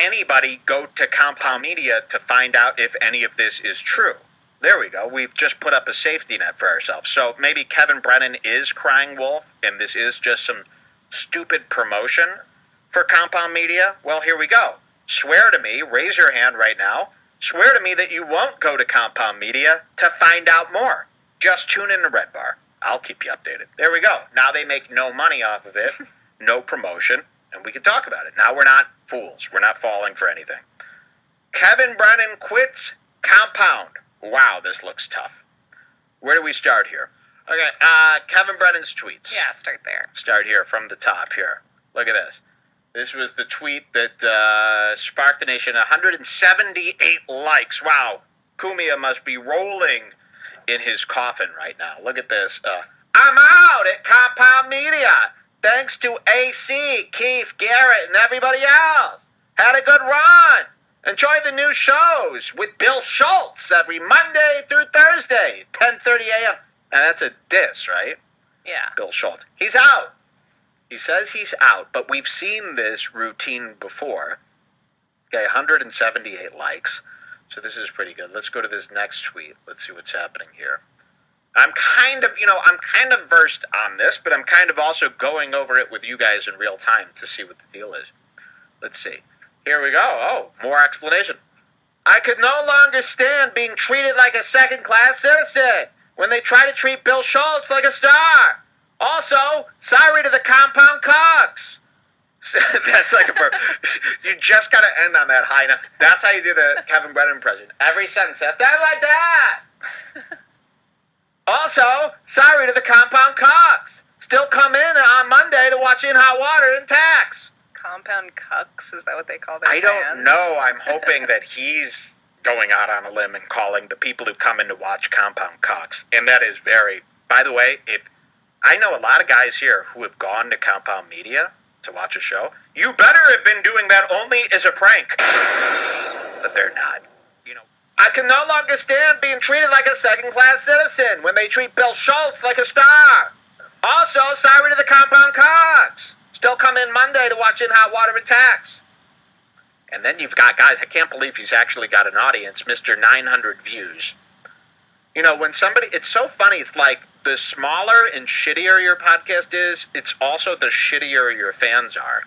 anybody go to Compound Media to find out if any of this is true. There we go. We've just put up a safety net for ourselves. So maybe Kevin Brennan is crying wolf, and this is just some stupid promotion for Compound Media. Well, here we go. Swear to me, raise your hand right now. Swear to me that you won't go to Compound Media to find out more. Just tune in to Red Bar. I'll keep you updated. There we go. Now they make no money off of it, no promotion, and we can talk about it. Now we're not fools. We're not falling for anything. Kevin Brennan quits Compound. Wow, this looks tough. Where do we start here? Okay, Kevin Brennan's tweets. Yeah, start there. Start here from the top here. Look at this. This was the tweet that sparked the nation. 178 likes. Wow. Kumia must be rolling in his coffin right now. Look at this. I'm out at Compound Media. Thanks to AC, Keith, Garrett, and everybody else. Had a good run. Enjoy the new shows with Bill Schultz every Monday through Thursday, 10:30 a.m. And that's a diss, right? Yeah. Bill Schultz. He's out. He says he's out, but we've seen this routine before. Okay, 178 likes. So this is pretty good. Let's go to this next tweet. Let's see what's happening here. I'm kind of versed on this, but I'm kind of also going over it with you guys in real time to see what the deal is. Let's see. Here we go. Oh, more explanation. I could no longer stand being treated like a second-class citizen when they try to treat Bill Schultz like a star. Also, sorry to the Compound Cocks. That's like you just got to end on that high note. That's how you do the Kevin Brennan impression. Every sentence has to end like that. Also, sorry to the Compound Cocks. Still come in on Monday to watch In Hot Water and Tax. Compound Cucks, is that what they call their I fans? don't know. I'm hoping that he's going out on a limb and calling the people who come in to watch Compound Cocks. And that is very... By the way, if I know a lot of guys here who have gone to Compound Media to watch a show. You better have been doing that only as a prank. But they're not. I can no longer stand being treated like a second-class citizen when they treat Bill Schultz like a star. Also, sorry to the Compound Cocks. Still come in Monday to watch In Hot Water and Tax. And then you've got guys, I can't believe he's actually got an audience, Mr. 900 views. When somebody, it's so funny, it's like the smaller and shittier your podcast is, it's also the shittier your fans are.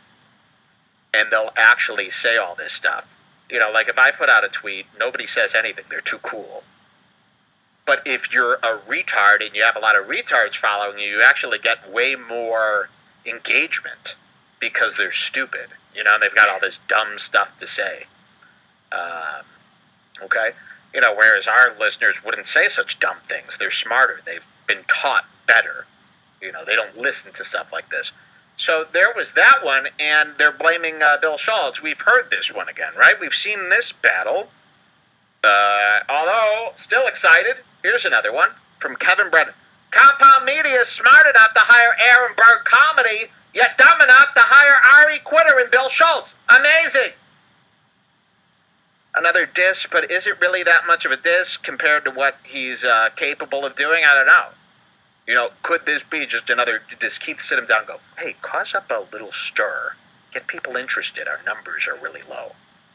And they'll actually say all this stuff. Like if I put out a tweet, nobody says anything. They're too cool. But if you're a retard and you have a lot of retards following you, you actually get way more engagement because they're stupid. They've got all this dumb stuff to say. Okay? Whereas our listeners wouldn't say such dumb things. They're smarter. They've been taught better. They don't listen to stuff like this. So there was that one, and they're blaming Bill Schultz. We've heard this one again, right? We've seen this battle. Although, still excited. Here's another one from Kevin Brennan. Compound Media is smart enough to hire Aaron Burr Comedy, yet dumb enough to hire Ari Quitter and Bill Schultz. Amazing! Another diss, but is it really that much of a diss compared to what he's capable of doing? I don't know. Could this be just another... Does Keith sit him down and go, hey, cause up a little stir. Get people interested. Our numbers are really low.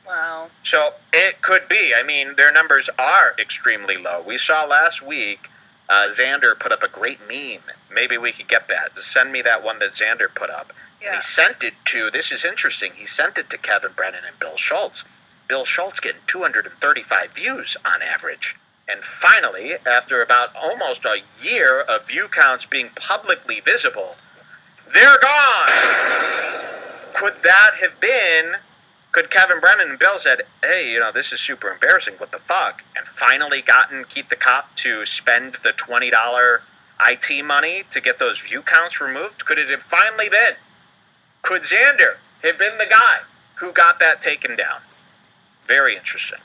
Wow. So it could be. I mean, their numbers are extremely low. We saw last week Xander put up a great meme. Maybe we could get that. Send me that one that Xander put up. Yeah. And he sent it to... This is interesting. He sent it to Kevin Brennan and Bill Schultz. Bill Schultz getting 235 views on average. And finally, after about almost a year of view counts being publicly visible, they're gone! Could that have been... Could Kevin Brennan and Bill said, hey, this is super embarrassing, what the fuck? And finally gotten Keith the Cop to spend the $20 IT money to get those view counts removed? Could it have finally been? Could Xander have been the guy who got that taken down? Very interesting.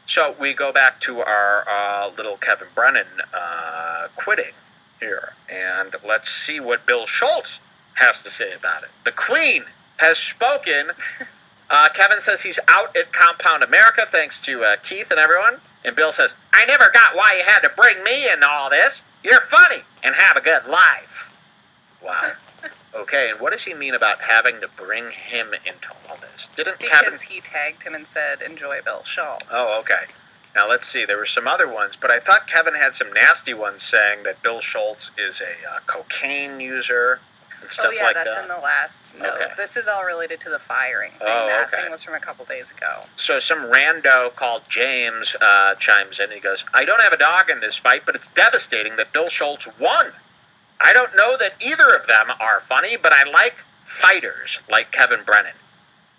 So we go back to our little Kevin Brennan quitting here. And let's see what Bill Schultz has to say about it. The Queen has spoken. Kevin says he's out at Compound America thanks to Keith and everyone. And Bill says, I never got why you had to bring me into all this. You're funny and have a good life. Wow. Okay, and what does he mean about having to bring him into all this? Didn't Because Kevin... he tagged him and said, enjoy Bill Schultz. Oh, okay. Now, let's see. There were some other ones, but I thought Kevin had some nasty ones saying that Bill Schultz is a cocaine user and stuff like that. That's in the last note. Okay. This is all related to the firing thing. Oh, That okay. thing was from a couple days ago. So some rando called James chimes in and he goes, I don't have a dog in this fight, but it's devastating that Bill Schultz won. I don't know that either of them are funny, but I like fighters like Kevin Brennan.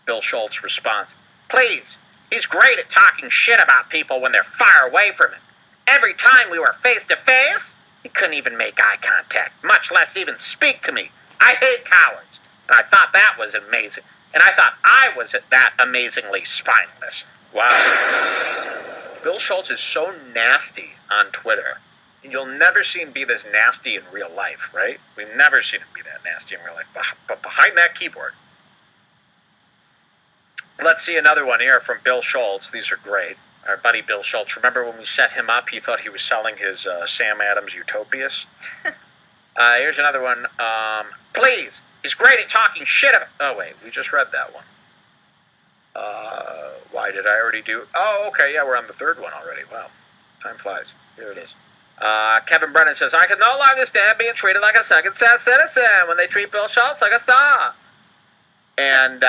Bill Schultz responds, please, he's great at talking shit about people when they're far away from him. Every time we were face to face, he couldn't even make eye contact, much less even speak to me. I hate cowards. And I thought that was amazing. And I thought I was that amazingly spineless. Wow. Bill Schultz is so nasty on Twitter. You'll never see him be this nasty in real life, right? We've never seen him be that nasty in real life. But behind that keyboard. Let's see another one here from Bill Schultz. These are great. Our buddy Bill Schultz. Remember when we set him up, he thought he was selling his Sam Adams Utopias? Here's another one. Please, he's great at talking shit about... Oh, wait, we just read that one. Why did I already do... Oh, okay, yeah, we're on the third one already. Wow, time flies. Here it is. Kevin Brennan says, I can no longer stand being treated like a second-class citizen when they treat Bill Schultz like a star. And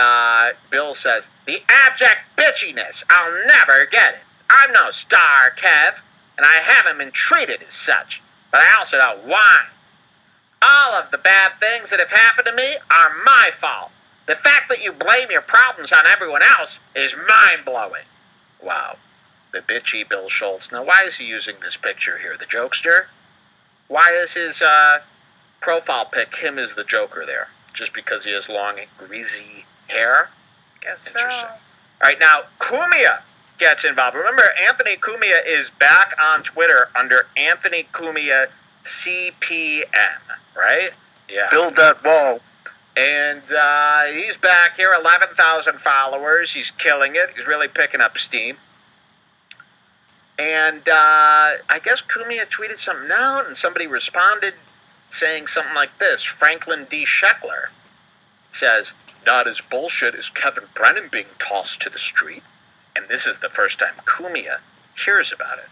Bill says, the abject bitchiness, I'll never get it. I'm no star, Kev, and I haven't been treated as such. But I also don't whine. All of the bad things that have happened to me are my fault. The fact that you blame your problems on everyone else is mind-blowing. Wow. The bitchy Bill Schultz. Now, why is he using this picture here? The jokester? Why is his profile pic him as the Joker there? Just because he has long, greasy hair? Guess Interesting. so. All right, now, Cumia gets involved. Remember, Anthony Cumia is back on Twitter under Anthony Cumia CPM, right? Yeah. Build that wall. And he's back here, 11,000 followers. He's killing it. He's really picking up steam. And I guess Cumia tweeted something out, and somebody responded saying something like this. Franklin D. Scheckler says, not as bullshit as Kevin Brennan being tossed to the street. And this is the first time Cumia hears about it.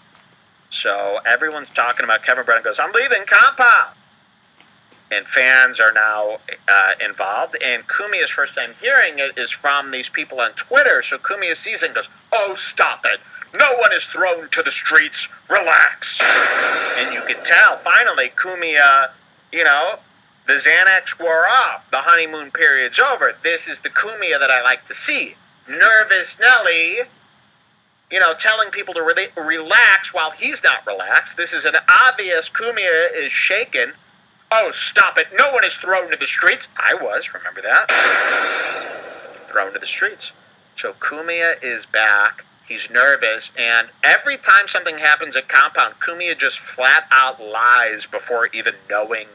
So everyone's talking about Kevin Brennan goes, I'm leaving compound. And fans are now involved. And Cumia's first time hearing it is from these people on Twitter. So Cumia sees it and goes, oh, stop it. No one is thrown to the streets. Relax. And you can tell, finally, Cumia, the Xanax wore off. The honeymoon period's over. This is the Cumia that I like to see. Nervous Nelly, telling people to relax while he's not relaxed. This is an obvious Cumia is shaken. Oh, stop it. No one is thrown to the streets. I was, remember that? Thrown to the streets. So Cumia is back. He's nervous. And every time something happens at Compound, Cumia just flat out lies before even knowing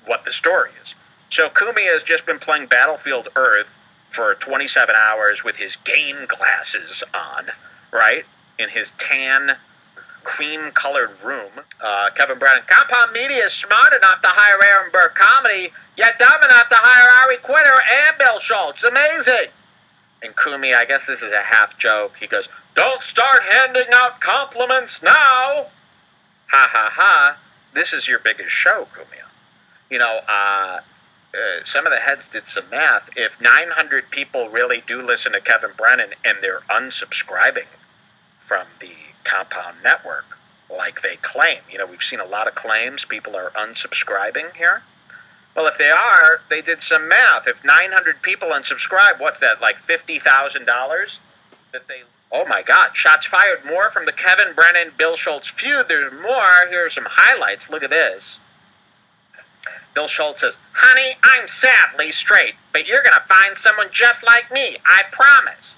what the story is. So Cumia has just been playing Battlefield Earth for 27 hours with his game glasses on, right? In his tan, cream-colored room. Kevin Brennan, Compound Media is smart enough to hire Aaron Burr Comedy, yet dumb enough to hire Ari Quitter and Bill Schultz. Amazing! And Cumia, I guess this is a half joke. He goes, don't start handing out compliments now! Ha ha ha. This is your biggest show, Cumia. Some of the heads did some math. If 900 people really do listen to Kevin Brennan and they're unsubscribing from the Compound Network, like they claim, we've seen a lot of claims people are unsubscribing here. Well, if they are, they did some math. If 900 people unsubscribe, what's that, like $50,000? Oh my God, shots fired more from the Kevin Brennan, Bill Schultz feud. There's more. Here are some highlights. Look at this. Bill Schultz says, honey, I'm sadly straight, but you're going to find someone just like me, I promise.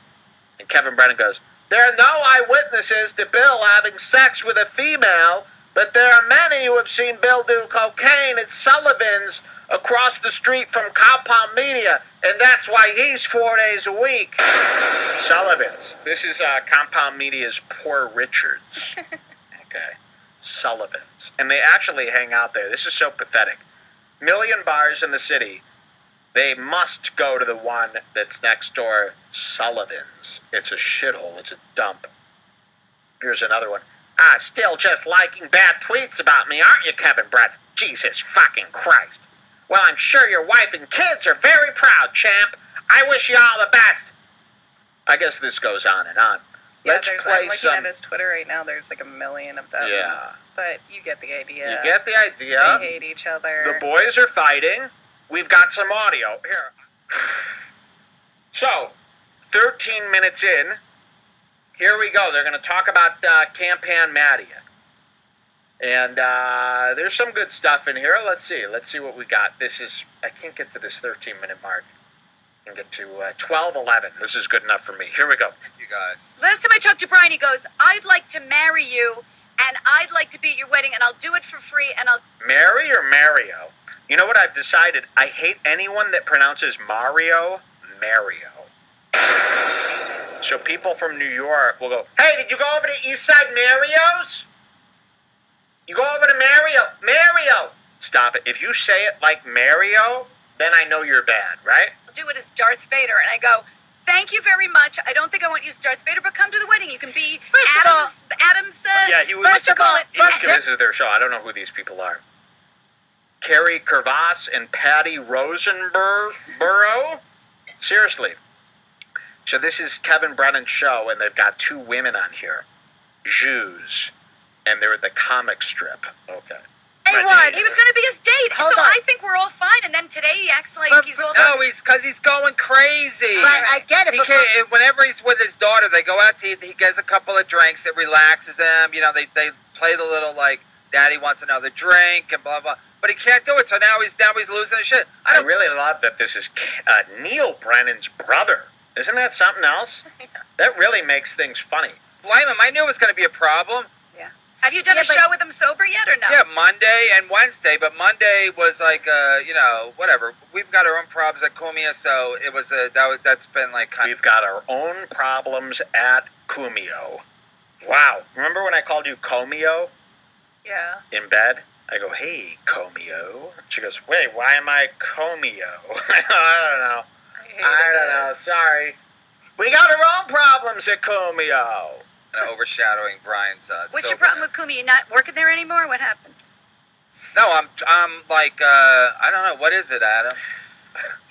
And Kevin Brennan goes, there are no eyewitnesses to Bill having sex with a female, but there are many who have seen Bill do cocaine at Sullivan's across the street from Compound Media, and that's why he's 4 days a week. Sullivan's. This is Compound Media's Poor Richards. Okay. Sullivan's. And they actually hang out there. This is so pathetic. Million bars in the city, They must go to the one that's next door, Sullivan's. It's a shithole. It's a dump. Here's another one. Still just liking bad tweets about me, aren't you, Kevin Brennan? Jesus fucking Christ. Well, I'm sure your wife and kids are very proud, champ. I wish you all the best. I guess this goes on and on. Yeah, Let's I'm play looking some... at his Twitter right now. There's like 1 million of them. Yeah. But you get the idea. You get the idea. They hate each other. The boys are fighting. We've got some audio. Here. So, 13 minutes in. Here we go. They're going to talk about Campan Madia. And there's some good stuff in here. Let's see. Let's see what we got. This is... I can't get to this 13-minute mark. I can get to 12:11. This is good enough for me. Here we go. You guys. Last time I talked to Brian, he goes, I'd like to marry you, and I'd like to be at your wedding, and I'll do it for free, and I'll... Mary or Mario? You know what I've decided? I hate anyone that pronounces Mario, Mario. So people from New York will go, hey, did you go over to Eastside Mario's? You go over to Mario. Mario! Stop it. If you say it like Mario, then I know you're bad, right? do it as Darth Vader. And I go, thank you very much. I don't think I want you as Darth Vader, but come to the wedding. You can be Adam's yeah, he was, first of all, this is their show. I don't know who these people are. Carrie Kervass and Patty Rosenborough? Seriously. So this is Kevin Brennan's show, and they've got two women on here. Jews. And they're at the comic strip. Okay. Hey, what? He was going to be his date. Hold so on. I think we're all fine. And then today he acts like he's all No, because he's going crazy. Right, I get it, He but- can't, whenever he's with his daughter, they go out to eat. He gets a couple of drinks. It relaxes him. You know, they play the little, like, Daddy wants another drink and blah, blah. But he can't do it, so now he's losing his shit. I really love that this is Neil Brennan's brother. Isn't that something else? That really makes things funny. blame him. I knew it was going to be a problem. Have you done a show with him sober yet or no? Yeah, Monday and Wednesday, but Monday was like, you know, whatever. We've got our own problems at Kumia, so it was that's been like kind We've got our own problems at Kumio. Wow. Remember when I called you Comio Yeah. in bed? I go, hey, Comio. She goes, wait, why am I Comio? I don't know. I don't know. Sorry. We got our own problems at Comio. overshadowing Brian's. What's your problem with Kumi? You not working there anymore? What happened? No, I'm like I don't know. What is it, Adam?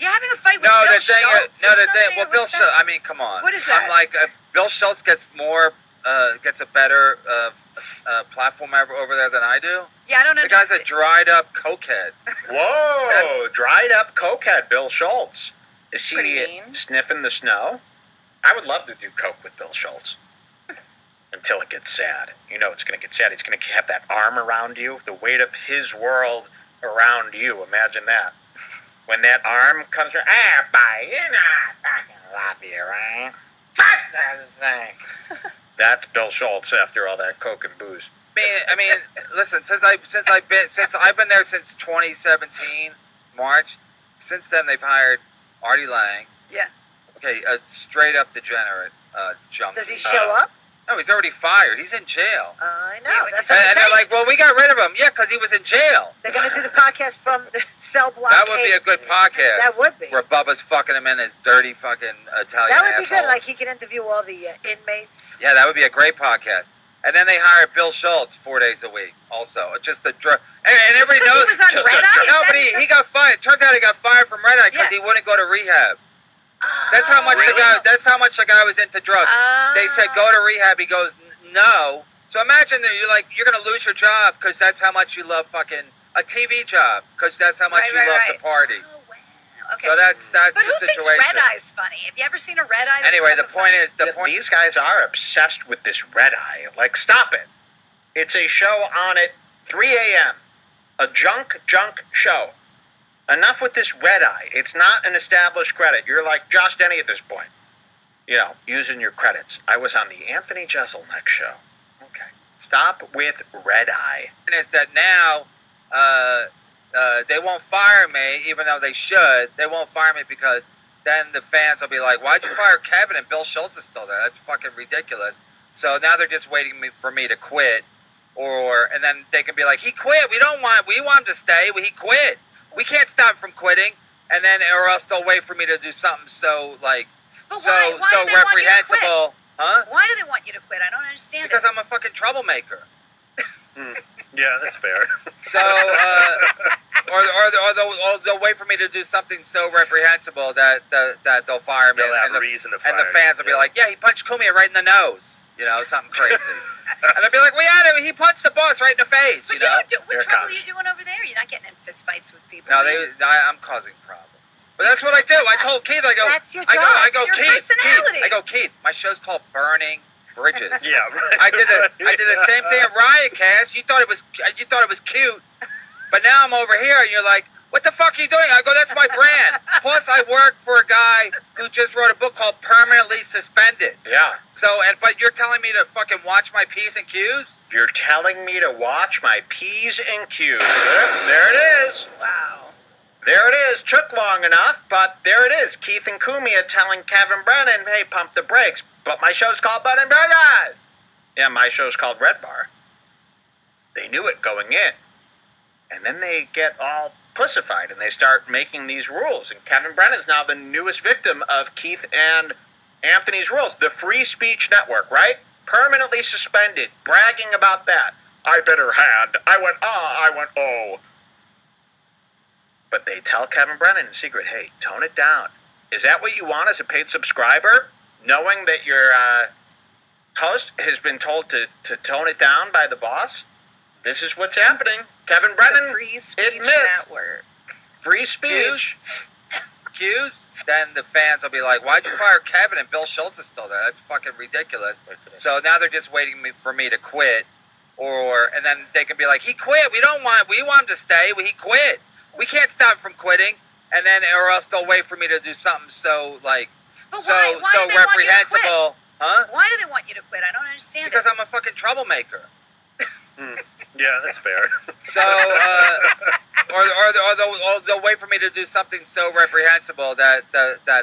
You're having a fight with No, Bill the thing. Schultz or No, the something, thing. Well, or Bill what's Schultz. that? I mean, come on. What is that? I'm like Bill Schultz gets more, gets a better platform over there than I do. Yeah, I don't The guy's understand. a dried up cokehead. Whoa, dried up cokehead Bill Schultz. Is Pretty he mean. sniffing the snow? I would love to do coke with Bill Schultz. Until it gets sad. You know it's going to get sad. He's going to have that arm around you, the weight of his world around you. Imagine that. When that arm comes around, bye, you know, I fucking love you, right? Fuck that thing. That's Bill Schultz after all that coke and booze. I mean, listen. Since I've been there since 2017 March. Since then they've hired Artie Lang. Yeah. Okay, a straight up degenerate junkie. Does he show up? No, he's already fired. He's in jail. I know. Yeah, That's And, what I'm and they're saying. like, well, we got rid of him. Yeah, because he was in jail. They're going to do the podcast from the cell block. That would be a good podcast. That would be. Where Bubba's fucking him in his dirty fucking Italian That would be asshole. good. Like he can interview all the inmates. Yeah, that would be a great podcast. And then they hired Bill Schultz 4 days a week. Also, just a drug. And Just everybody 'cause he knows. was on just Red a- Eye? Is No, that but his- he got fired. Turns out he got fired from Red Eye because Yeah. he wouldn't go to rehab. That's how much really? That's how much the guy was into drugs. They said go to rehab. He goes no. So imagine that you're gonna lose your job because that's how much you love fucking a TV job because that's how much Right, you right, love right. to party. Oh, wow. Okay. So that's but the who thinks situation. Red Eye's funny? Have you ever seen a Red Eye? That's Anyway, the fucking point funny? is the point. These guys are obsessed with this red eye. Like, stop it. It's a show on at 3 a.m. A junk show. Enough with this red eye. It's not an established credit. You're like Josh Denny at this point. You know, using your credits. I was on the Anthony Jeselnik show. Okay. Stop with red eye. is that now they won't fire me, even though they should. They won't fire me because then the fans will be like, "Why'd you fire Kevin and Bill Schultz is still there? That's fucking ridiculous." So now they're just waiting for me to quit, and then they can be like, "He quit. We want him to stay. He quit. We can't stop him from quitting." and then or else they'll wait for me to do something so like But so why so do they want you to quit? reprehensible, huh? Why do they want you to quit? I don't understand Because it. I'm a fucking troublemaker. Yeah, that's fair. So, or they'll wait for me to do something so reprehensible that they'll fire me, They'll have and a reason to fire and the fans will be you. like, "Yeah, he punched Kumia right in the nose," something crazy, and I'll be like, he punched the boss right in the face," But know. what Here it trouble are comes. you doing over there? You're not getting in fist fights with people. No, are you? I'm causing problems. But that's what I do. I told Keith, That's your I job. go, It's your personality. Keith, my show's called Burning Bridges. Yeah, right. I did the same thing at Riotcast. You thought it was cute, but now I'm over here and you're like, what the fuck are you doing? I go, that's my brand. Plus, I work for a guy who just wrote a book called Permanently Suspended. Yeah. So, but you're telling me to fucking watch my P's and Q's? You're telling me to watch my P's and Q's. There it is. Wow. There it is. Took long enough, but there it is. Keith and Kumia telling Kevin Brennan, hey, pump the brakes. But my show's called Bud and Brennan. Yeah, my show's called Red Bar. They knew it going in. And then they get all pussified and they start making these rules. And Kevin Brennan's now the newest victim of Keith and Anthony's rules. The Free Speech Network, right? Permanently suspended, bragging about that. I bit her hand. I went, I went, oh. But they tell Kevin Brennan in secret, hey, tone it down. Is that what you want as a paid subscriber? Knowing that your host has been told to tone it down by the boss? This is what's happening. Kevin Brennan The Free Speech admits Network. free speech. Q's? Then the fans will be like, why'd you fire Kevin and Bill Schultz is still there? That's fucking ridiculous. So now they're just waiting for me to quit. And then they can be like, he quit. We want him to stay. He quit. We can't stop him from quitting. And then, or else they'll wait for me to do something so like, But so why do they want you to quit? reprehensible, huh? Why do they want you to quit? I don't understand Because it. I'm a fucking troublemaker. Yeah, that's fair. So, or they'll wait for me to do something so reprehensible that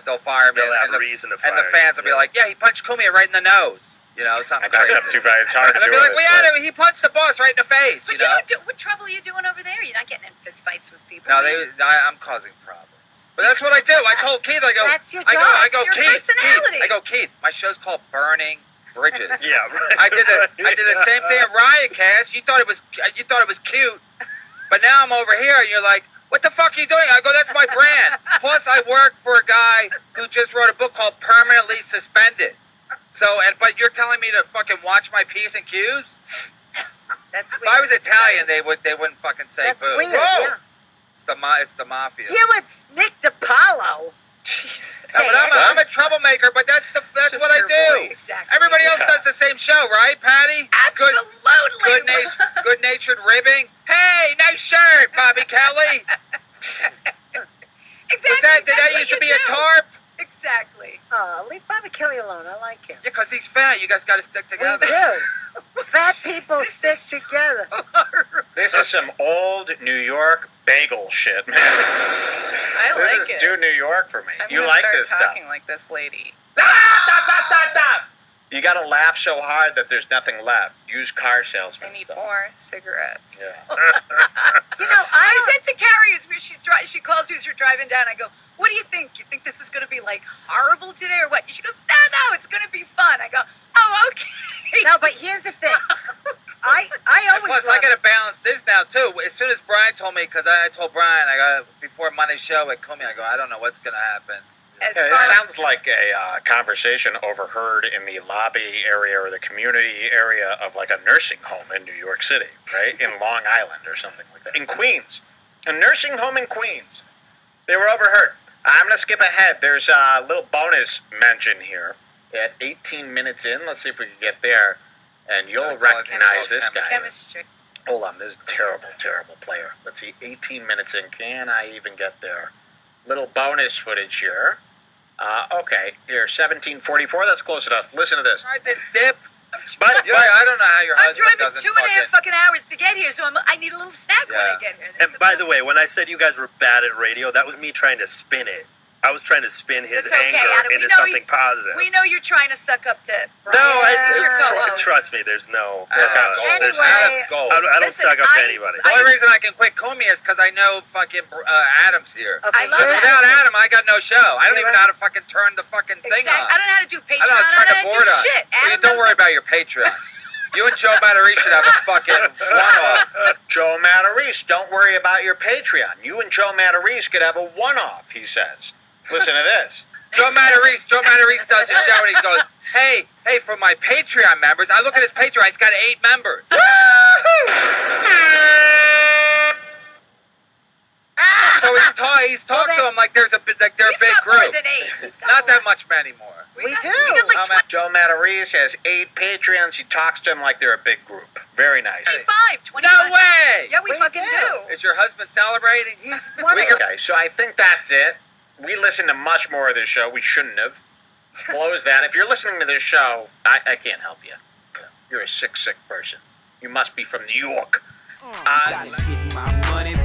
they'll fire me, They'll have and a reason to fire and the fans will be like, yeah, he punched Kumia right in the nose, something I backed crazy. up too bad. It's hard And to I'll do be like, it. he punched the boss right in the face, But what trouble are you doing over there? You're not getting in fist fights with people. No, are you? I'm causing problems. But that's what I do. I told Keith, That's your I job. go, It's your Keith, personality. Keith, my show's called Burning Bridges. Yeah, right. I did the same thing at Riotcast. You thought it was cute, but now I'm over here and you're like, what the fuck are you doing? I go, that's my brand. Plus, I work for a guy who just wrote a book called Permanently Suspended. So, but you're telling me to fucking watch my P's and Q's? That's If weird. I was Italian, they wouldn't fucking say That's boo. weird. Whoa! Yeah. It's the mafia. You with Nick DiPaolo. No, but I'm a troublemaker, but that's Just what I your do. voice. Exactly. Everybody else Yeah. does the same show, right, Patty? Absolutely. Good-natured ribbing. Hey, nice shirt, Bobby Kelly. Exactly. Did that used to be a tarp? Exactly. Oh, leave Bobby Kelly alone. I like him. Yeah, because he's fat. You guys got to stick We together. do. Fat people stick together. This is some old New York bagel shit, man. I This like is it. too New York for me. I'm You gonna like start this stuff. talking like this lady. You gotta laugh so hard that there's nothing left. Used car I salesman need stuff. more cigarettes. Yeah. You know, I said to Carrie, she calls you as you're driving down. I go, what do you think? You think this is going to be like horrible today or what? She goes, no, it's going to be fun. I go, oh, okay. No, but here's the thing. I And always plus, I love got to balance this now, too. As soon as Brian told me, because I told Brian, before Monday's show at Kumi, I go, I don't know what's going to happen. As Yeah, far it sounds like a conversation overheard in the lobby area or the community area of like a nursing home in New York City, right? In Long Island or something like that. In Queens. A nursing home in Queens. They were overheard. I'm going to skip ahead. There's a little bonus mention here. At 18 minutes in, let's see if we can get there. And you'll Yeah, call it recognize this guy. chemistry. Hold on, this is a terrible, terrible player. Let's see, 18 minutes in. Can I even get there? Little bonus footage here. Okay, here, 1744. That's close enough. Listen to this. All right, this dip. But I don't know how your I'm husband driving doesn't 2.5 fucking hours to get here, so I need a little snack when I Yeah. get here. and by the way, when I said you guys were bad at radio, that was me trying to spin it. I was trying to spin his It's okay, anger Adam. We into know something positive. We know you're trying to suck up to Brian. No, He's your co-host. trust me. There's no. Adam's gold. Anyway, Adam's gold. I don't Listen, suck up to I- anybody. The only reason I can quit Kumi is because I know fucking Adam's here. Okay, I love good. that. Without Adam, I got no show. I don't You're even know how to fucking turn the fucking thing Exactly. on. I don't know how to do Patreon. I don't know how to turn the I don't know board how on. to do shit. Well, Adam don't worry knows- about your Patreon. You and Joe Matarese should have a fucking one-off. Joe Matarese, don't worry about your Patreon. You and Joe Matarese could have a one-off, he says. Listen to this. Joe Matarese does a show and he goes, hey, for my Patreon members, I look at his Patreon, he's got 8 members. So he's talking to him like they're a We've big got more group. than 8. We've got Not more. that much anymore. We got, do. We got like How many? Joe Matarese has 8 Patreons. He talks to them like they're a big group. Very nice. 25. No way! Yeah, we We fucking do. do. Is your husband celebrating? He's one of Okay, so I think that's it. We listened to much more of this show. We shouldn't have. Close that. If you're listening to this show, I can't help you. You're a sick person. You must be from New York. Gotta get my money